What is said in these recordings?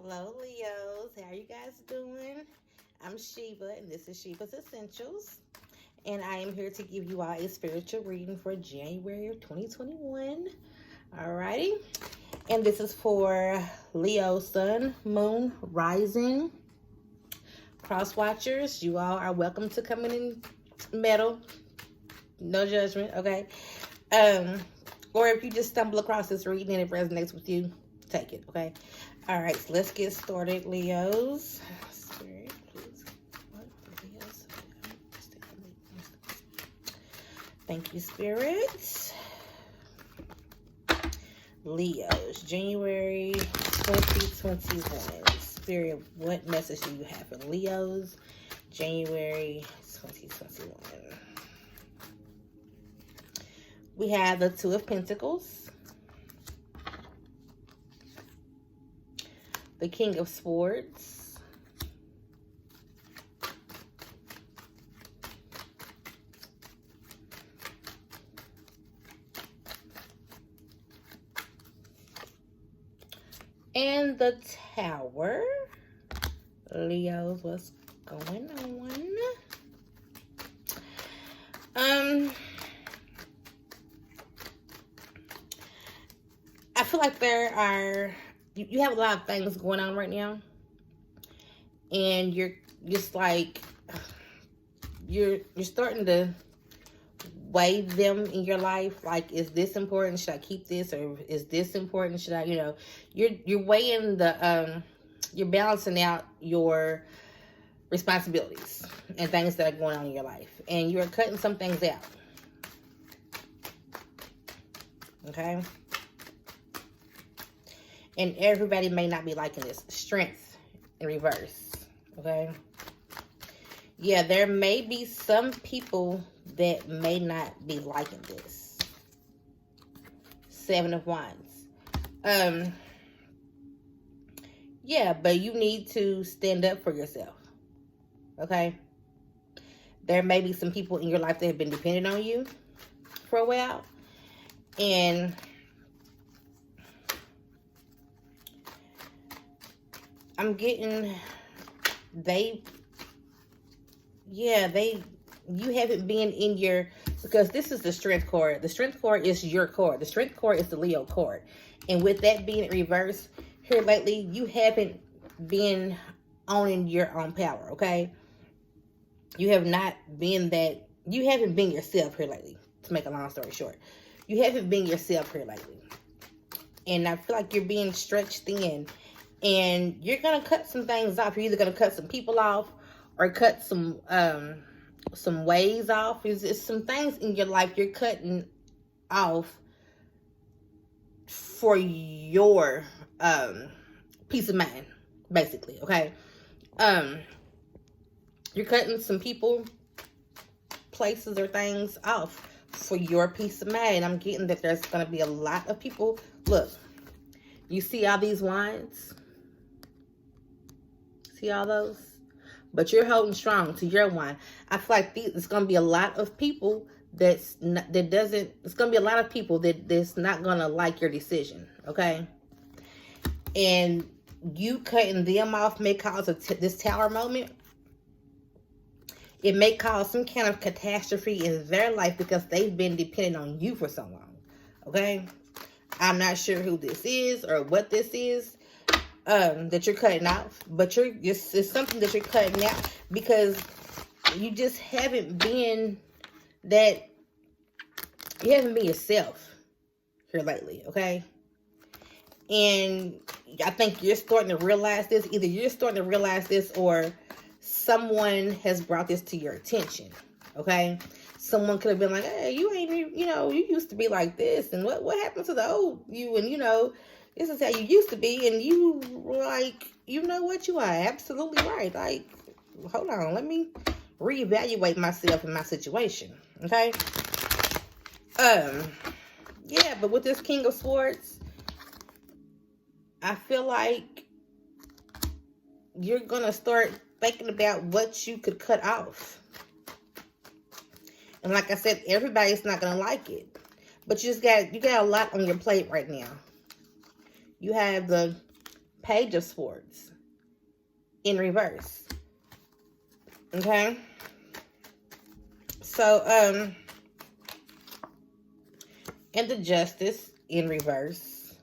Hello, Leos. How are you guys doing? I'm Sheba, and this is Sheba's Essentials. And I am here to give you all a spiritual reading for January of 2021. Alrighty. And this is for Leo, Sun, Moon, Rising, Cross Watchers. You all are welcome to come in and meddle. No judgment, okay? Or if you just stumble across this reading and it resonates with you, take it, okay? All right, so let's get started, Leos. Spirit, please. What the Leos? Thank you, Spirit. Leos, January 2021. Spirit, what message do you have for Leos, January 2021? We have the Two of Pentacles, the King of Swords, and the Tower. Leos, what's going on? I feel like there are, you have a lot of things going on right now, and you're just like, you're starting to weigh them in your life. Like, is this important? Should I keep this? Or is this important? Should I, you're weighing the, you're balancing out your responsibilities and things that are going on in your life, and you're cutting some things out. Okay? And everybody may not be liking this. Strength in reverse. Okay? Yeah, there may be some people that may not be liking this. Seven of Wands. Yeah, but you need to stand up for yourself. Okay? There may be some people in your life that have been dependent on you for a while. And I'm getting, you haven't been in your, because this is the Strength card. The Strength card is your card. The Strength card is the Leo card. And with that being in reverse, here lately, you haven't been owning your own power, okay? You have not been that, you haven't been yourself here lately, to make a long story short. You haven't been yourself here lately. And I feel like you're being stretched thin. And you're going to cut some things off. You're either going to cut some people off or cut some ways off. It's some things in your life you're cutting off for your peace of mind, basically, okay? You're cutting some people, places, or things off for your peace of mind. I'm getting that there's going to be a lot of people. Look, you see all these wands? See all those? But you're holding strong to your wine. I feel like it's going to be a lot of people it's going to be a lot of people that's not going to like your decision, okay? And you cutting them off may cause this Tower moment. It may cause some kind of catastrophe in their life because they've been dependent on you for so long, okay? I'm not sure who this is or what this is that you're cutting off, but it's something that you're cutting out because you just haven't been yourself here lately, okay? And I think you're starting to realize this. Either you're starting to realize this or someone has brought this to your attention, okay? Someone could have been like, hey, you ain't, you used to be like this, and what happened to the old you, and this is how you used to be, and you were like, you know what, you are absolutely right. Like, hold on, let me reevaluate myself and my situation, okay? Yeah, but with this King of Swords, I feel like you're gonna start thinking about what you could cut off. And like I said, everybody's not gonna like it. But you got a lot on your plate right now. You have the Page of Swords in reverse. Okay? So, and the Justice in reverse.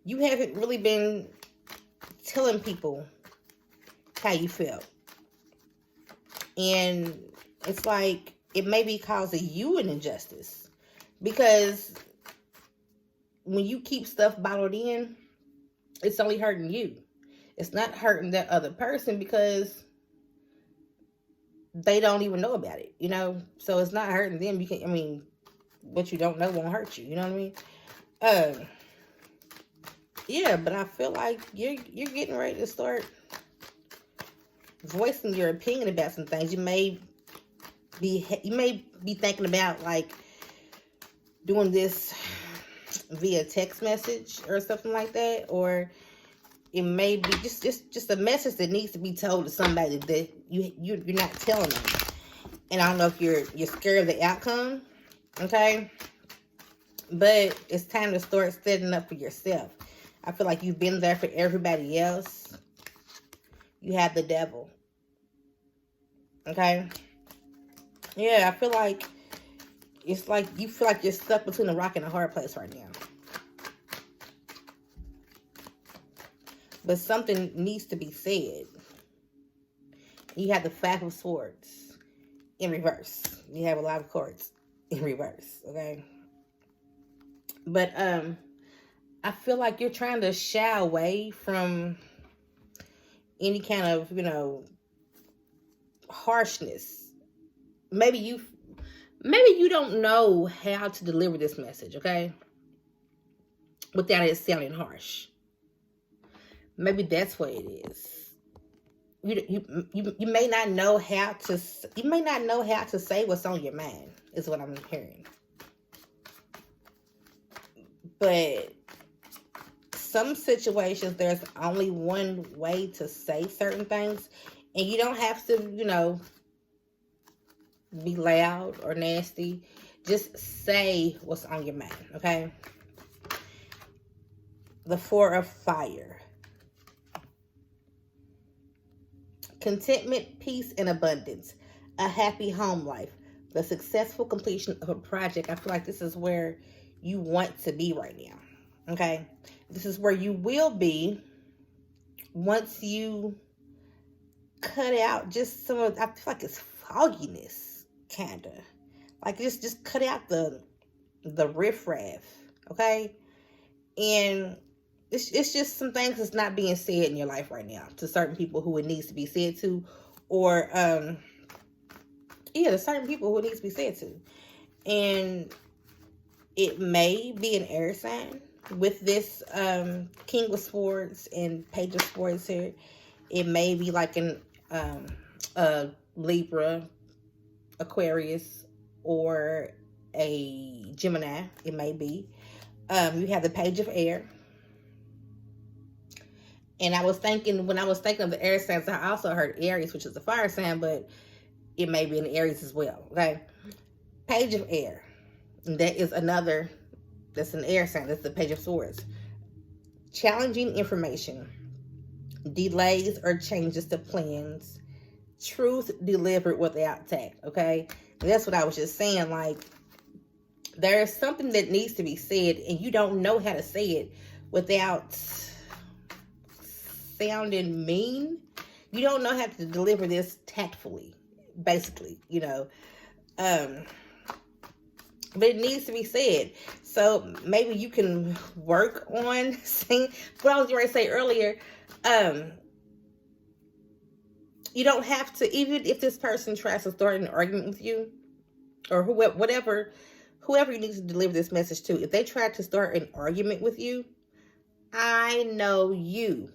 You haven't really been telling people how you feel. And it's like it may be causing you an injustice. Because when you keep stuff bottled in, it's only hurting you. It's not hurting that other person because they don't even know about it, you know? So it's not hurting them. What you don't know won't hurt you, you know what I mean? Yeah, but I feel like you're getting ready to start voicing your opinion about some things. You may be thinking about like doing this via text message or something like that, or it may be just a message that needs to be told to somebody that you're not telling them. And I don't know if you're scared of the outcome, okay? But it's time to start setting up for yourself. I feel like you've been there for everybody else. You have the devil. Okay? Yeah, I feel like it's like you feel like you're stuck between a rock and a hard place right now. But something needs to be said. You have the Five of Swords in reverse. You have a lot of cards in reverse, okay? But I feel like you're trying to shy away from any kind of, harshness. Maybe you don't know how to deliver this message, okay? Without it sounding harsh. Maybe that's what it is. You may not know how to say what's on your mind, is what I'm hearing. But some situations, there's only one way to say certain things. And you don't have to, be loud or nasty. Just say what's on your mind, okay? The Four of Fire. Contentment, peace, and abundance. A happy home life. The successful completion of a project. I feel like this is where you want to be right now, okay? This is where you will be once you cut out just some of, I feel like it's fogginess, kind of. Like just cut out the riffraff, okay? And it's just some things that's not being said in your life right now to certain people who it needs to be said to, or, to certain people who it needs to be said to. And it may be an air sign. With this King of Swords and Page of Swords here, it may be like a Libra, Aquarius, or a Gemini. It may be. You have the Page of Air. And when I was thinking of the air signs, I also heard Aries, which is a fire sign, but it may be an Aries as well, okay? Page of Air. And that is that's an air sign. That's the Page of Swords. Challenging information. Delays or changes to plans. Truth delivered without tact, okay? And that's what I was just saying. Like, there's something that needs to be said, and you don't know how to say it without sounding mean. You don't know how to deliver this tactfully, basically, but it needs to be said. So maybe you can work on saying what I was going to say earlier. You don't have to, even if this person tries to start an argument with you, or whoever you need to deliver this message to, if they try to start an argument with you, I know you,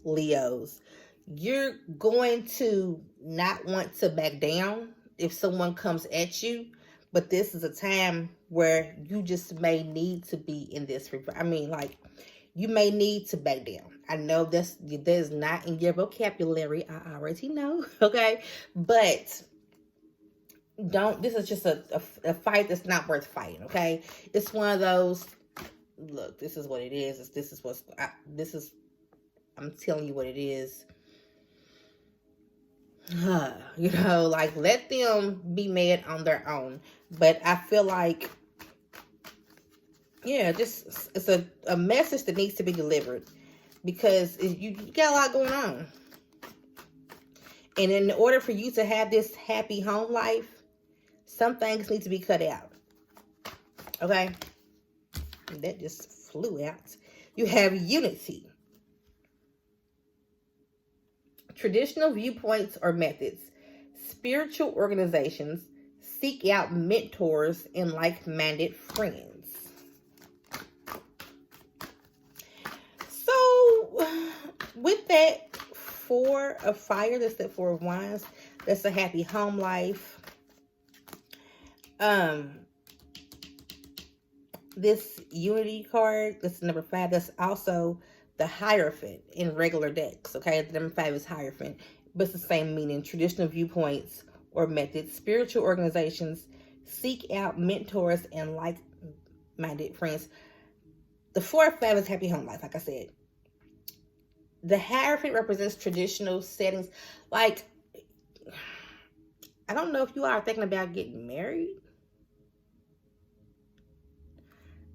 Leos, you're going to not want to back down if someone comes at you. But this is a time where you just may need to be in this. You may need to back down. I know that is not in your vocabulary. I already know, okay? But this is just a fight that's not worth fighting, okay? It's one of those, look, this is what it is. I'm telling you what it is. You know, like, let them be mad on their own. But I feel like, yeah, just, it's a message that needs to be delivered, because you got a lot going on. And in order for you to have this happy home life, some things need to be cut out. Okay? That just flew out. You have unity. Traditional viewpoints or methods. Spiritual organizations seek out mentors and like-minded friends. So, with that, 4 of fire, that's that 4 of wands, that's a happy home life. This unity card, that's number 5, that's also the Hierophant in regular decks. Okay, the number 5 is Hierophant, but it's the same meaning. Traditional viewpoints or methods. Spiritual organizations seek out mentors and like-minded friends. The 4 of 5 is happy home life, like I said. The Hierophant represents traditional settings. Like, I don't know if you are thinking about getting married.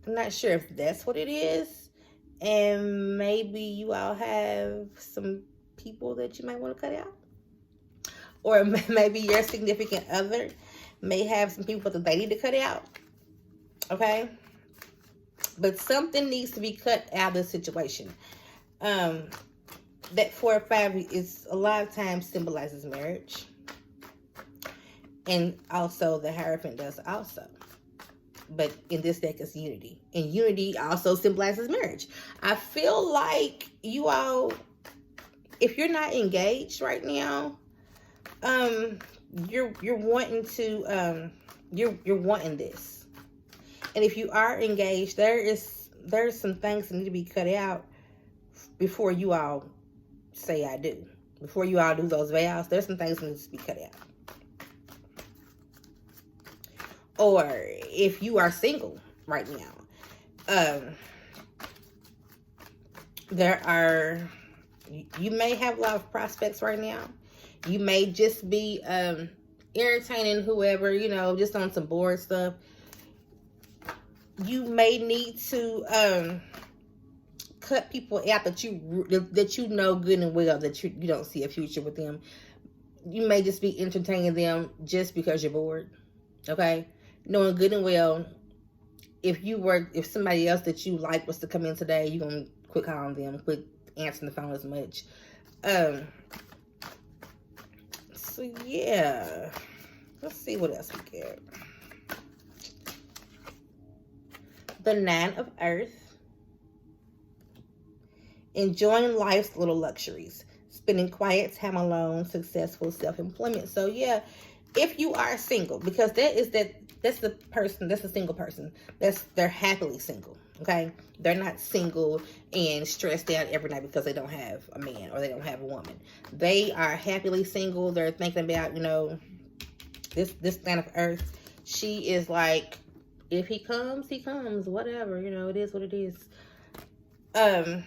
I'm not sure if that's what it is. And maybe you all have some people that you might want to cut out. Or maybe your significant other may have some people that they need to cut out. Okay? But something needs to be cut out of the situation. That 4 or 5 is a lot of times symbolizes marriage. And also the Hierophant does also. But in this deck, it's unity. And unity also symbolizes marriage. I feel like you all, if you're not engaged right now, you're wanting to, you're wanting this. And if you are engaged, there's some things that need to be cut out before you all say I do. Before you all do those vows, there's some things that need to be cut out. Or if you are single right now, you may have a lot of prospects right now. You may just be entertaining whoever, you know, just on some bored stuff. You may need to cut people out that you know good and well that you don't see a future with them. You may just be entertaining them just because you're bored. Okay? Knowing good and well, if somebody else that you like was to come in today, you're going to quit calling them, quit answering the phone as much. So, yeah. Let's see what else we get. The 9 of Earth. Enjoying life's little luxuries. Spending quiet time alone. Successful self-employment. So, yeah, if you are single, because that's the single person. They're happily single, okay? They're not single and stressed out every night because they don't have a man or they don't have a woman. They are happily single. They're thinking about, you know, this 9 of Earth. She is like, if he comes, he comes. Whatever, you know, it is what it is. Let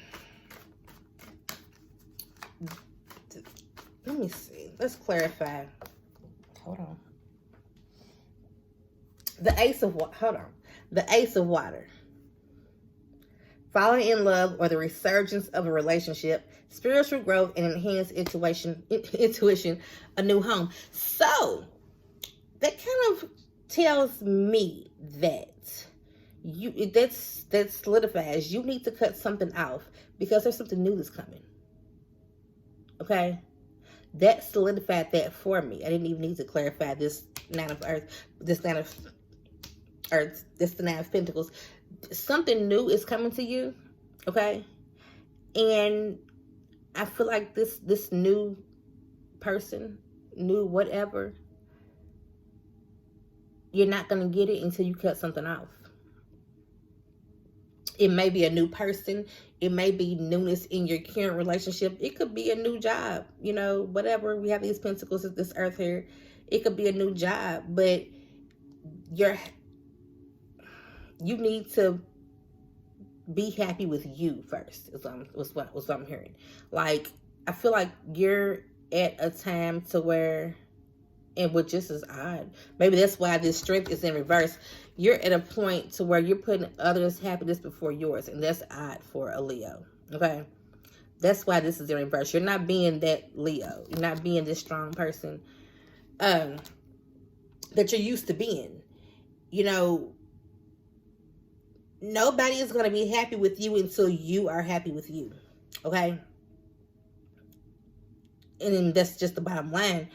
me see. Let's clarify. Hold on. The Ace of Water. Falling in love or the resurgence of a relationship, spiritual growth and enhanced intuition, a new home. So that kind of tells me that that solidifies you need to cut something off because there's something new that's coming. Okay? That solidified that for me. I didn't even need to clarify this 9 of Earth, this 9 of Earth, this the 9 of Pentacles. Something new is coming to you, okay? And I feel like this new person, new whatever, you're not going to get it until you cut something off. It may be a new person. It may be newness in your current relationship. It could be a new job, you know, whatever. We have these pentacles at this Earth here. It could be a new job, but you need to be happy with you first. Is what I'm hearing. Like, I feel like you're at a time to where, and what just is odd, maybe that's why this strength is in reverse. You're at a point to where you're putting others' happiness before yours, and that's odd for a Leo. Okay, that's why this is in reverse. You're not being that Leo. You're not being this strong person that you're used to being. You know, nobody is going to be happy with you until you are happy with you. Okay? And then that's just the bottom line.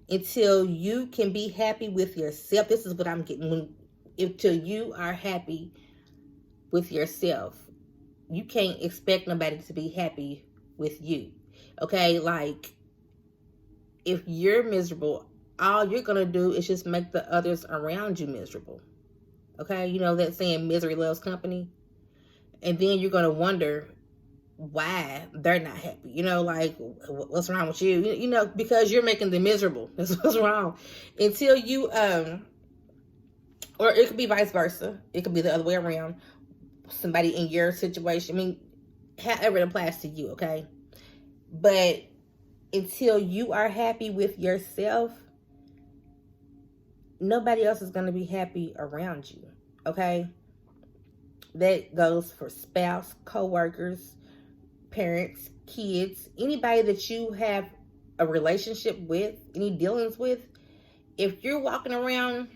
Until you can be happy with yourself, this is what I'm getting. Until you are happy with yourself, you can't expect nobody to be happy with you. Okay? Like, if you're miserable, all you're going to do is just make the others around you miserable. Okay? You know that saying, misery loves company? And then you're going to wonder why they're not happy. You know, like, what's wrong with you? You know, because you're making them miserable. That's what's wrong. Until you, or it could be vice versa. It could be the other way around. Somebody in your situation. I mean, however it applies to you, okay? But until you are happy with yourself, nobody else is going to be happy around you, okay? That goes for spouse, co-workers, parents, kids, anybody that you have a relationship with, any dealings with. If you're walking around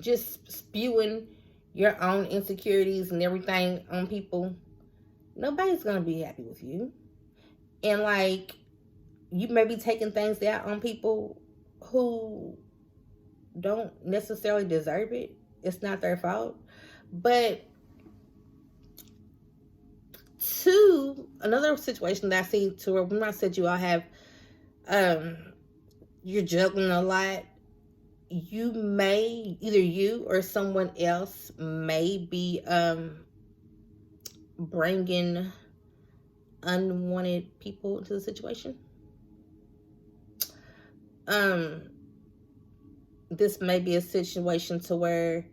just spewing your own insecurities and everything on people, nobody's going to be happy with you. And like, you may be taking things out on people who don't necessarily deserve it. It's not their fault. But another situation that I see to where, when I said you all have, you're juggling a lot, you may, either you or someone else may be bringing unwanted people into the situation. This may be a situation to where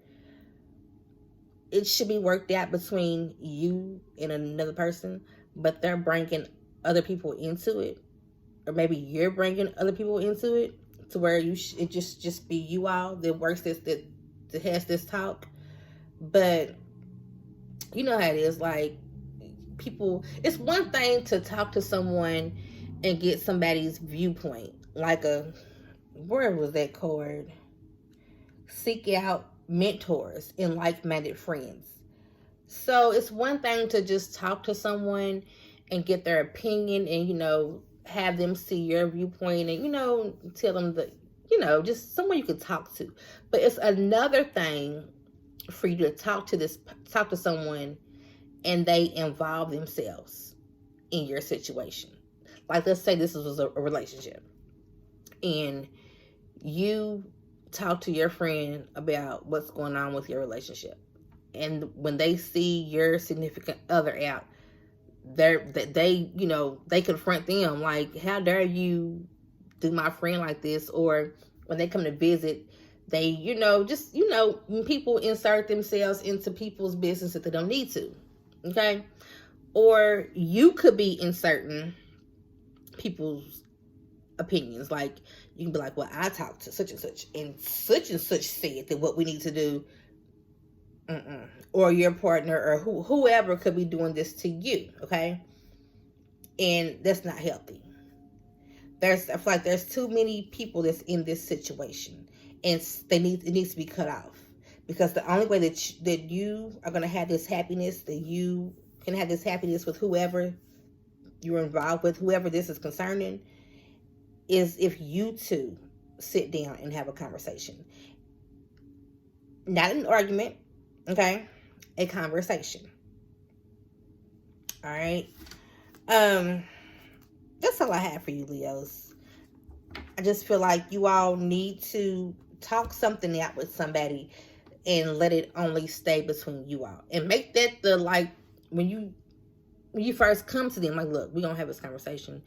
it should be worked out between you and another person, but they're bringing other people into it, or maybe you're bringing other people into it, to where it just be you all that works that has this talk. But you know how it is. Like, people, it's one thing to talk to someone and get somebody's viewpoint, like where was that card? Seek out mentors and like-minded friends. So it's one thing to just talk to someone and get their opinion and, you know, have them see your viewpoint and, you know, tell them that, you know, just someone you can talk to. But it's another thing for you to talk to someone and they involve themselves in your situation. Like, let's say this was a relationship and you talk to your friend about what's going on with your relationship, and when they see your significant other out, they you know, they confront them like, how dare you do my friend like this? Or when they come to visit, they, you know, just, you know, when people insert themselves into people's business that they don't need to, okay? Or you could be inserting people's opinions. Like, you can be like, well, I talked to such and such said that what we need to do, or your partner or whoever could be doing this to you, okay? And that's not healthy. I feel like there's too many people that's in this situation, and it needs to be cut off, because the only way that you are going to have this happiness, that you can have this happiness with whoever you're involved with, whoever this is concerning, is if you two sit down and have a conversation. Not an argument, okay? A conversation. All right? That's all I have for you, Leos. I just feel like you all need to talk something out with somebody and let it only stay between you all. And make that the, like, when you first come to them, like, look, we're going to have this conversation.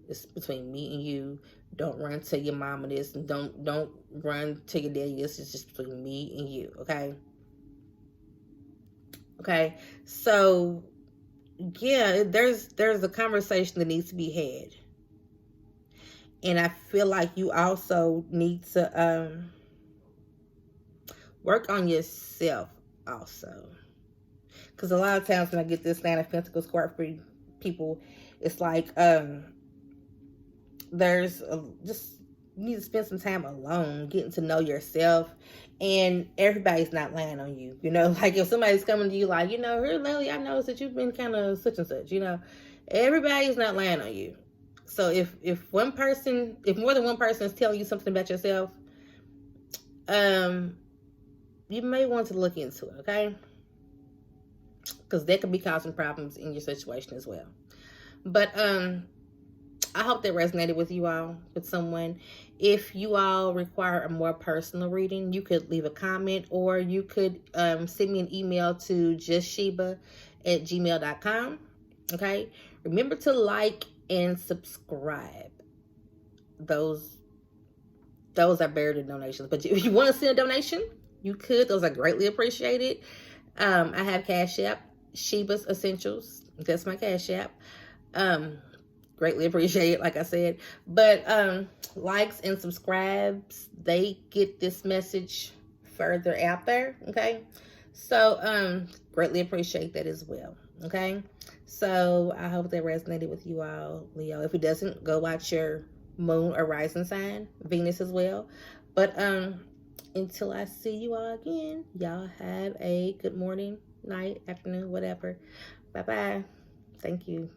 It's between me and you. Don't run to your mama this, and don't run to your daddy this. It's just between me and you, okay? Okay, so yeah, there's a conversation that needs to be had. And I feel like you also need to work on yourself also. Because a lot of times when I get this Nine of Pentacles card for people, it's like just you need to spend some time alone, getting to know yourself. And everybody's not lying on you. You know, like if somebody's coming to you like, you know, here lately I noticed that you've been kind of such and such, you know. Everybody's not lying on you. So if more than one person is telling you something about yourself, you may want to look into it, okay? Because that could be causing problems in your situation as well. But I hope that resonated with you all, with someone. If you all require a more personal reading, you could leave a comment, or you could send me an email to justsheba@gmail.com. Okay? Remember to like and subscribe. Those are buried in donations. But if you want to send a donation, you could. Those are greatly appreciated. I have Cash App, Sheba's Essentials. That's my Cash App. Greatly appreciate it, like I said. But likes and subscribes, they get this message further out there, okay? So greatly appreciate that as well, okay? So I hope that resonated with you all, Leo. If it doesn't, go watch your moon or rising sign, Venus as well. But until I see you all again, y'all have a good morning, night, afternoon, whatever. Bye-bye. Thank you.